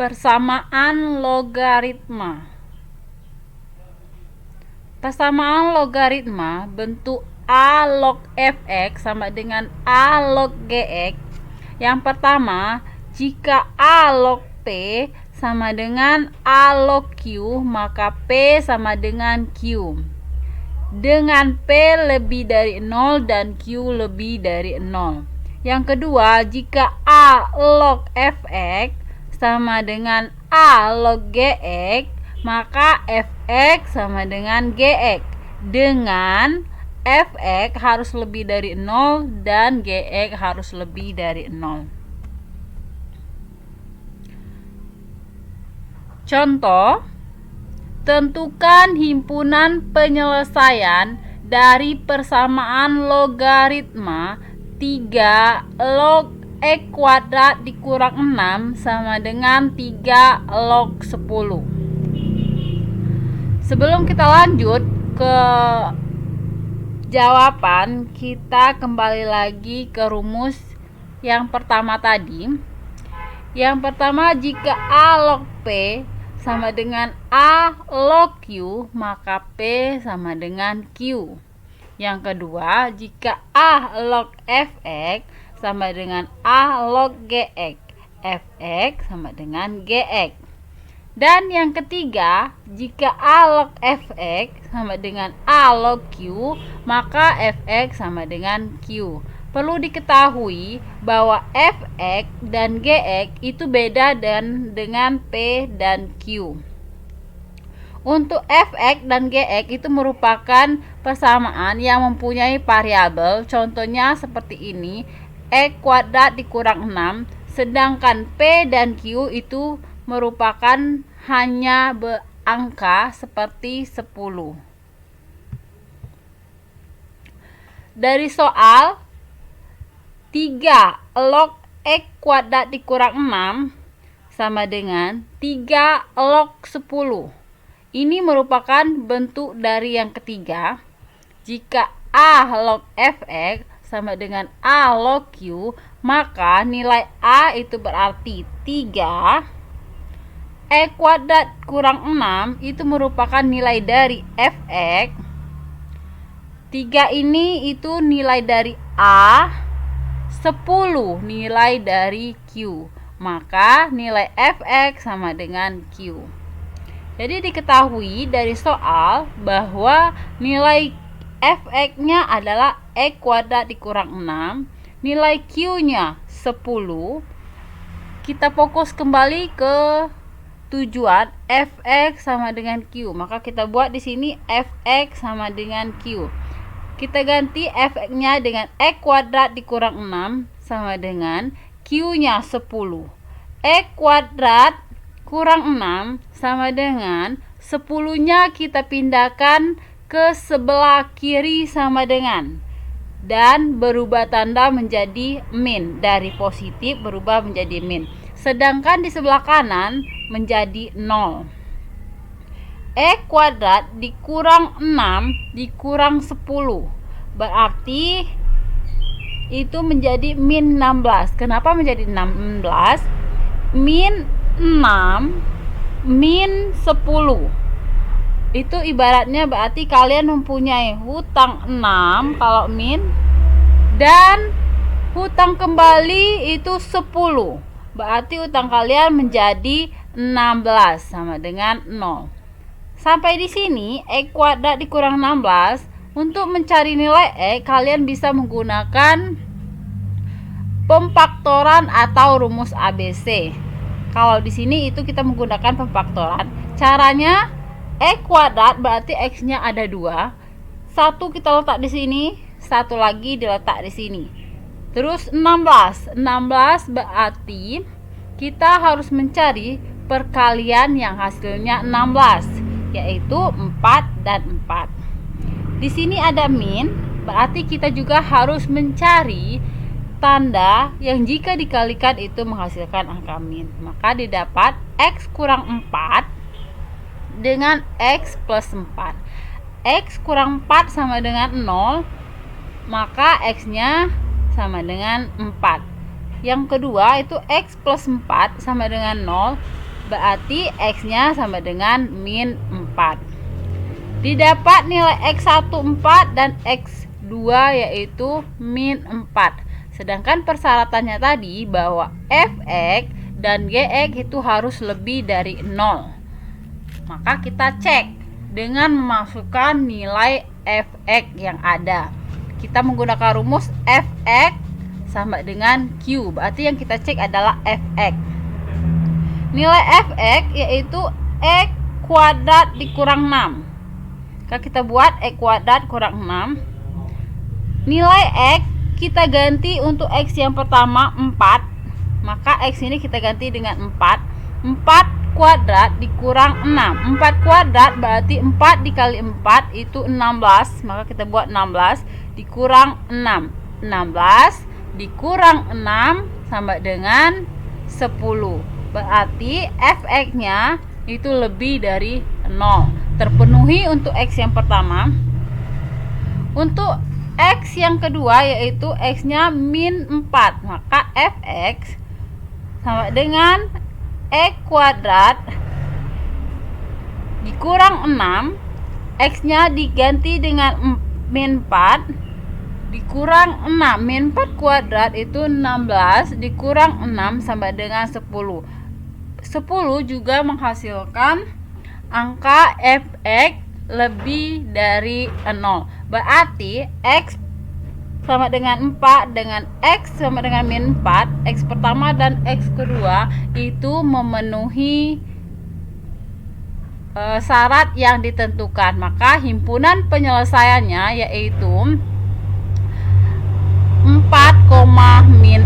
Persamaan logaritma. Persamaan logaritma bentuk A log fx sama dengan A log gx. Yang pertama, jika A log P sama dengan A log Q, maka P sama dengan Q. Dengan P lebih dari 0 dan Q lebih dari 0. Yang kedua, jika A log fx sama dengan A log gx, maka fx sama dengan gx. Dengan fx harus lebih dari 0 dan gx harus lebih dari 0. Contoh, tentukan himpunan penyelesaian dari persamaan logaritma 3 log X kuadrat dikurang 6 sama dengan 3 log 10. Sebelum kita lanjut ke jawaban, kita kembali lagi ke rumus yang pertama tadi. Yang pertama, jika A log P sama dengan A log Q, maka P sama dengan Q. Yang kedua, jika A log fx sama dengan A log gx, fx sama dengan gx. Dan yang ketiga, jika A log fx sama dengan A log Q, maka fx sama dengan Q. Perlu diketahui bahwa fx dan gx itu beda dengan P dan Q. Untuk fx dan gx itu merupakan persamaan yang mempunyai variabel. Contohnya seperti ini, X kuadrat dikurang 6, sedangkan P dan Q itu merupakan hanya angka seperti 10. Dari soal, 3 log X kuadrat dikurang 6 sama dengan 3 log 10. Ini merupakan bentuk dari yang ketiga. Jika A log fx sama dengan A log Q, maka nilai A itu berarti 3. X kuadrat kurang 6 itu merupakan nilai dari fx. 3 ini itu nilai dari A, 10 nilai dari Q. Maka nilai fx sama dengan Q. Jadi diketahui dari soal bahwa nilai fx-nya adalah X kuadrat dikurang 6, nilai Q-nya 10. Kita fokus kembali ke tujuan, fx sama dengan Q. Maka kita buat di sini fx sama dengan Q. Kita ganti fx-nya dengan X kuadrat dikurang 6 sama dengan Q-nya 10. X kuadrat kurang 6 sama dengan 10-nya kita pindahkan ke sebelah kiri sama dengan, dan berubah tanda menjadi min, dari positif berubah menjadi min. Sedangkan di sebelah kanan menjadi 0. X kuadrat dikurang 6 dikurang 10 berarti itu menjadi min 16. Kenapa menjadi 16? Min 6 min 10 itu ibaratnya berarti kalian mempunyai hutang 6 kalau min, dan hutang kembali itu 10. Berarti hutang kalian menjadi 16 sama dengan 0. Sampai di sini X kuadrat dikurang 16. Untuk mencari nilai X, kalian bisa menggunakan pemfaktoran atau rumus ABC. Kalau di sini itu kita menggunakan pemfaktoran. Caranya, X kuadrat berarti X-nya ada 2. Satu kita letak di sini, satu lagi diletak di sini. Terus 16. 16 berarti kita harus mencari perkalian yang hasilnya 16, yaitu 4 dan 4. Di sini ada min, berarti kita juga harus mencari tanda yang jika dikalikan itu menghasilkan angka min. Maka didapat X kurang 4 dengan X plus 4. X kurang 4 sama dengan 0, maka X-nya sama dengan 4. Yang kedua itu X plus 4 sama dengan 0, berarti X-nya sama dengan min 4. Didapat nilai X1 4 dan X2 yaitu min 4. Sedangkan persyaratannya tadi bahwa Fx dan Gx itu harus lebih dari 0. Maka kita cek dengan memasukkan nilai Fx yang ada. Kita menggunakan rumus Fx sama dengan Q. Berarti yang kita cek adalah Fx. Nilai Fx yaitu X kuadrat dikurang 6. Kalau kita buat X kuadrat kurang 6. Nilai X kita ganti untuk X yang pertama 4. Maka X ini kita ganti dengan 4. 4 kuadrat dikurang 6. 4 kuadrat berarti 4 dikali 4 itu 16. Maka kita buat 16 dikurang 6. 16 dikurang 6 sama dengan 10. Berarti Fx-nya itu lebih dari 0. Terpenuhi untuk X yang pertama. Untuk X yang kedua yaitu X-nya min 4. Maka Fx sama dengan X kuadrat dikurang 6. X-nya diganti dengan min 4 dikurang 6. Min 4 kuadrat itu 16 dikurang 6 sama dengan 10. 10 juga menghasilkan angka Fx lebih dari 0. Berarti X sama dengan 4 dengan X sama dengan min 4, X pertama dan X kedua itu memenuhi syarat yang ditentukan. Maka himpunan penyelesaiannya yaitu 4, min